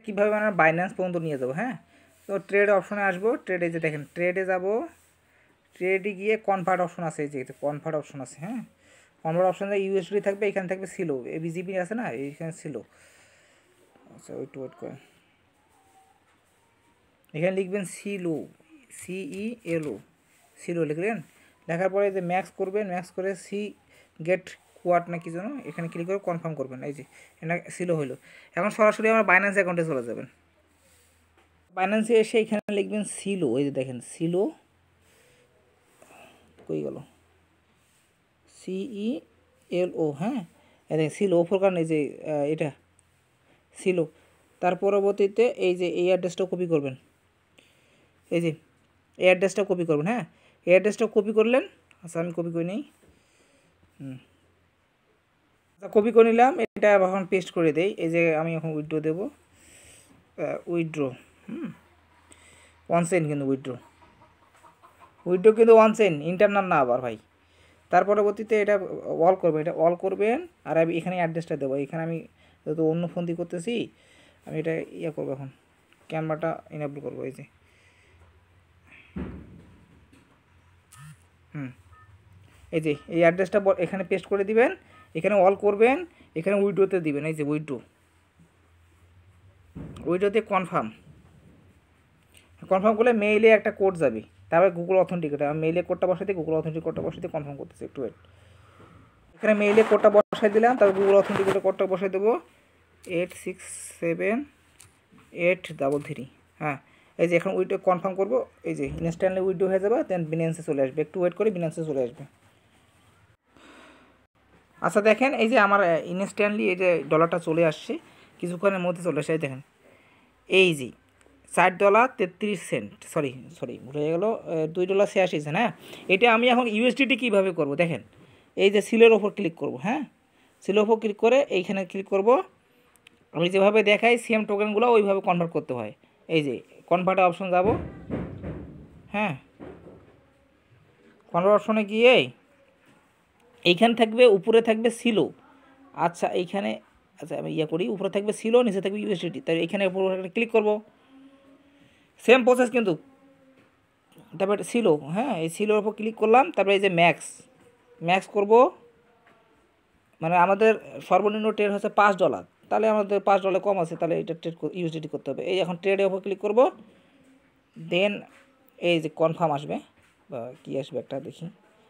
কীভাবে মানে বাইন্যান্স পর্যন্ত নিয়ে যাবো। হ্যাঁ, তো ট্রেড অপশনে আসবো। ট্রেডে যে দেখেন ট্রেডে যাব, ট্রেডে গিয়ে কনভার্ট অপশন আছে, এই যে কনভার্ট অপশন আছে। হ্যাঁ, কনভার্ট অপশনে ইউএসডি থাকবে, এখানে থাকবে সিলো, এবিজিবি আছে না, এইখানে সিলো। আচ্ছা ওয়েট করেন, এখানে লিখবেন সিলো, CELO, সিলো লিখলেন। লেখার পরে যে ম্যাক্স করবেন, ম্যাক্স করে সি গেট কোয়াট না কি যেন, এখানে ক্লিক করে কনফার্ম করবেন। এই যে এটা সিলো হলো। এখন সরাসরি আমার বাইন্যান্স অ্যাকাউন্টে চলে যাবেন। বাইন্যান্সে এসে এখানে লিখবেন সিলো, এই যে দেখেন সিলো কই গেল, CELO। হ্যাঁ, এই দেখেন সিলো ওপর কারণ এই যে এটা সিলো। তার পরবর্তীতে এই যে এই অ্যাড্রেসটা কপি করবেন, এই যে এই অ্যাড্রেসটা কপি করবেন। হ্যাঁ, এই অ্যাড্রেসটা কপি করলেন। আচ্ছা আমি কপি করে নিই। কপি করে নিলাম, এটা এখন পেস্ট করে দেই। এই যে আমি এখন উইথড্র দেবো, উইথড্র 1 সেন্ট, কিন্তু উইথড্র কিন্তু 1 সেন্ট, ইন্টারনাল না আবার ভাই। তার পরবর্তীতে এটা অল করবেন, এটা অল করবেন। আর আমি এখানে অ্যাড্রেসটা দেবো। এখানে আমি যেহেতু অন্য ফোন দিয়ে করতেছি, আমি এটা ইয়ে করবো, এখন ক্যামেরাটা ইনেবল করবো। এই যে এই যে এই অ্যাড্রেসটা এখানে পেস্ট করে দিবেন, এখানে অল করবেন, এখানে উইড্রোতে দিবেন। এই যে উইড্রোতে কনফার্ম করলে মেইলে একটা কোড যাবে, তারপরে গুগল অথেন্টিকেটর। আমি মেইলে কোডটা বসাই দিই, গুগল অথেন্টিকেট কোডটা বসাই দিয়ে কনফার্ম করতেছি, একটু ওয়েট। এখানে মেইলে কোডটা বসাই দিলাম, তারপর গুগল অথেন্টিকেটর কোডটা বসাই দেবো 867833। হ্যাঁ, এই যে এখন উইড্রো কনফার্ম করবো। এই যে ইনস্ট্যান্টলি উইড্রো হয়ে যাবে, দেন বিনান্সে চলে আসবে। একটু ওয়েট করে বিনান্সে চলে আসবে। আচ্ছা দেখেন, এই যে আমার ইনস্ট্যান্টলি এই যে ডলারটা চলে আসছে, কিছুক্ষণের মধ্যে চলে আসে। দেখেন এই যে $4.33, সরি ভুলে গেলো, $2.86। হ্যাঁ, এটা আমি এখন ইউএসডিটি কীভাবে করব দেখেন। এই যে সিলের ওপর ক্লিক করব। হ্যাঁ, সিলের ওপর ক্লিক করে এইখানে ক্লিক করব। আমি যেভাবে দেখাই সেম টোকেনগুলো ওইভাবে কনভার্ট করতে হয়। এই যে কনভার্ট অপশন যাব। হ্যাঁ, কনভার্ট অপশনে গিয়ে এইখানে থাকবে, উপরে থাকবে সিলো। আচ্ছা এইখানে, আচ্ছা আমি করি, উপরে থাকবে সিলো, নিচে থাকবে ইউএসডিটি। তাই এখানে উপরে ক্লিক করব, সেম প্রসেস কিন্তু। তারপরে সিলো, হ্যাঁ এই সিলোর উপর ক্লিক করলাম। তারপরে এই যে ম্যাক্স করব, মানে আমাদের সর্বনিম্ন ট্রেড হচ্ছে $5, তাহলে আমাদের $5 কম আছে, তাহলে এটা ট্রেড ইউএসডিটি করতে হবে। এই এখন ট্রেডের উপর ক্লিক করব, দেন এই যে কনফার্ম আসবে, বা কী আসবে একটা দেখি।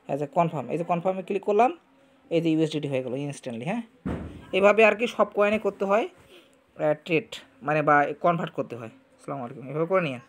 আচ্ছা কনফার্ম, এই যে কনফার্মে ক্লিক করলাম, এই যে ইউএসডিটি হয়ে গেলো ইনস্ট্যান্টলি। হ্যাঁ, এভাবে আর কি সব কয়েনে করতে হয় ট্রেড, মানে বা কনভার্ট করতে হয়। আসসালামু আলাইকুম, এভাবে করে নিন।